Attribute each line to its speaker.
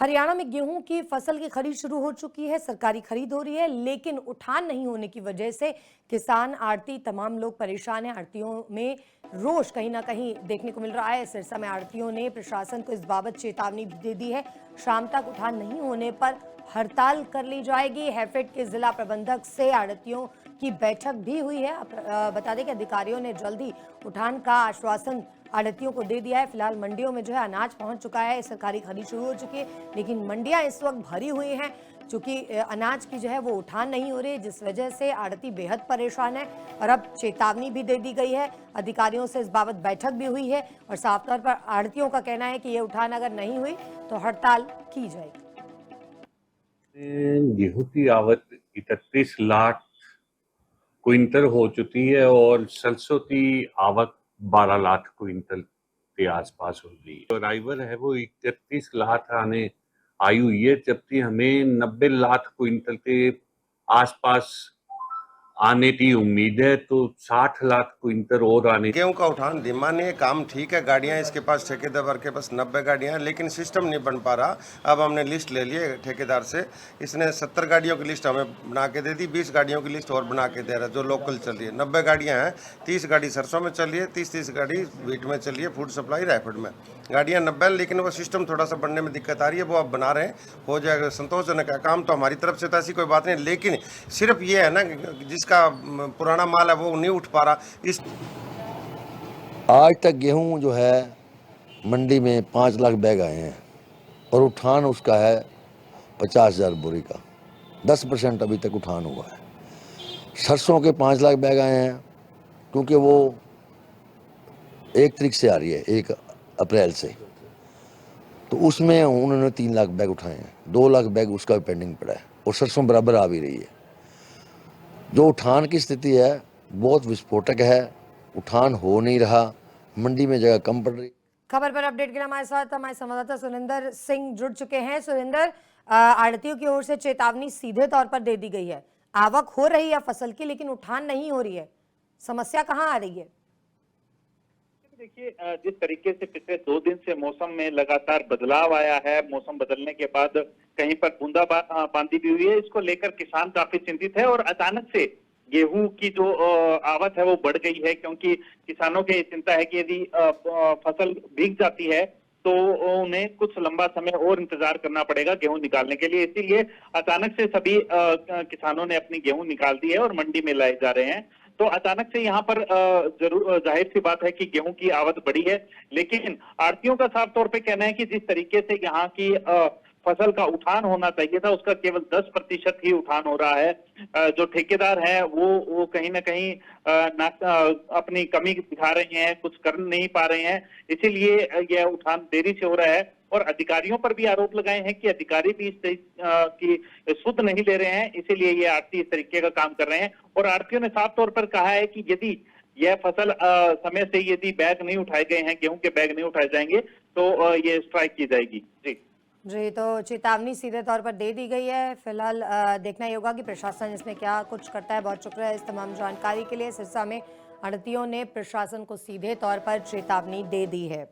Speaker 1: हरियाणा में गेहूं की फसल की खरीद शुरू हो चुकी है। सरकारी खरीद हो रही है, लेकिन उठान नहीं होने की वजह से किसान, आड़ती तमाम लोग परेशान हैं। आड़तियों में रोष कहीं ना कहीं देखने को मिल रहा है। सिरसा में आड़तियों ने प्रशासन को इस बाबत चेतावनी भी दे दी है। शाम तक उठान नहीं होने पर हड़ताल कर ली जाएगी। हैफेड के जिला प्रबंधक से आड़तियों की बैठक भी हुई है। बता दें कि अधिकारियों ने जल्द ही उठान का आश्वासन आड़तियों को दे दिया है। फिलहाल मंडियों में जो है अनाज पहुंच चुका है, सरकारी खरीद शुरू हो चुकी है, लेकिन मंडियां इस वक्त भरी हुई हैं क्योंकि अनाज की जो है वो उठान नहीं हो रही, जिस वजह से आड़ती बेहद परेशान है। और अब चेतावनी भी दे दी गई है, अधिकारियों से इस बाबत बैठक भी हुई है और साफ तौर पर आड़तियों का कहना है कि ये उठान अगर नहीं हुई तो हड़ताल की जाएगी।
Speaker 2: गेहूं की आवक 31 लाख क्विंटल हो चुकी है और सरसों की आवक 12 लाख क्विंटल के आसपास हो गई है। तो राइवर है वो 31 लाख आने आई हुई है, जबकि हमें 90 लाख क्विंटल के आसपास आने की उम्मीद है। तो 60 लाख क्विंटल और आने।
Speaker 3: गेहूं का उठान धीमा नहीं है, काम ठीक है, गाड़ियां इसके पास ठेकेदार के पास 90 गाड़ियां हैं, लेकिन सिस्टम नहीं बन पा रहा। अब हमने लिस्ट ले ली है ठेकेदार से, इसने 70 गाड़ियों की लिस्ट हमें बना के दे दी, 20 गाड़ियों की लिस्ट और बना के दे रहा है जो लोकल चल रही है। 90 गाड़ियां हैं, 30 गाड़ी सरसों में चली है, 30 गाड़ी वीट में चली है, फूड सप्लाई रैपिड में गाड़ियां 90, लेकिन वो सिस्टम थोड़ा सा बनने में दिक्कत आ रही है, वो अब बना रहे हैं, हो जाएगा। संतोषजनक है काम तो हमारी तरफ से, तो ऐसी कोई बात नहीं, लेकिन सिर्फ ये है ना जिसका पुराना माल है वो नहीं उठ पा रहा। इस
Speaker 4: आज तक गेहूं जो है मंडी में 5 लाख बैग आए हैं और उठान उसका है 50,000 बोरी का। 10% अभी तक उठान हुआ है। सरसों के 5 लाख बैग आए हैं क्योंकि वो 1 तारीख से आ रही है, 1 अप्रैल से, तो उसमें उन्होंने 3 लाख बैग उठाए हैं। 2 लाख बैग उसका भी पेंडिंग पड़ा है और सरसों बराबर आ भी रही है। जो उठान की स्थिति है बहुत विस्फोटक है, उठान हो नहीं रहा, मंडी में जगह कम पड़ रही।
Speaker 1: खबर पर अपडेट के लिए हमारे साथ हमारे संवाददाता सुरेंद्र सिंह जुड़ चुके हैं। सुरेंद्र, आड़तियों की ओर से चेतावनी सीधे तौर पर दे दी गई है, आवक हो रही है फसल की लेकिन उठान नहीं हो रही है, समस्या कहां आ रही है?
Speaker 5: देखिए, जिस तरीके से पिछले 2 दिन से मौसम में लगातार बदलाव आया है, मौसम बदलने के बाद कहीं पर बूंदाबांदी भी हुई है, इसको लेकर किसान काफी चिंतित है। और अचानक से गेहूं की जो आवक है वो बढ़ गई है, क्योंकि किसानों की चिंता है कि यदि फसल भीग जाती है तो उन्हें कुछ लंबा समय और इंतजार करना पड़ेगा गेहूं निकालने के लिए। इसीलिए अचानक से सभी किसानों ने अपनी गेहूं निकाल दी है और मंडी में लाए जा रहे हैं। तो अचानक से यहाँ पर जरूर जाहिर सी बात है कि गेहूं की आवक बढ़ी है, लेकिन आड़तियों का साफ तौर पे कहना है कि जिस तरीके से यहाँ की फसल का उठान होना चाहिए था उसका केवल 10% ही उठान हो रहा है। जो ठेकेदार हैं वो कहीं ना कहीं अपनी कमी दिखा रहे हैं, कुछ कर नहीं पा रहे हैं, इसीलिए यह उठान देरी से हो रहा है। और अधिकारियों पर भी आरोप लगाए हैं कि अधिकारी भी इस की सुध नहीं ले रहे हैं, इसीलिए ये आड़ती इस तरीके का काम कर रहे हैं। और आड़तियों ने साफ तौर पर कहा है कि यदि यह फसल समय से यदि बैग नहीं उठाए गए हैं, गेहूं के बैग नहीं उठाए जाएंगे तो ये स्ट्राइक की जाएगी।
Speaker 1: जी, तो चेतावनी सीधे तौर पर दे दी गई है। फिलहाल देखना ही होगा कि प्रशासन इसमें क्या कुछ करता है। बहुत शुक्रिया इस तमाम जानकारी के लिए। सिरसा में आड़तियों ने प्रशासन को सीधे तौर पर चेतावनी दे दी है।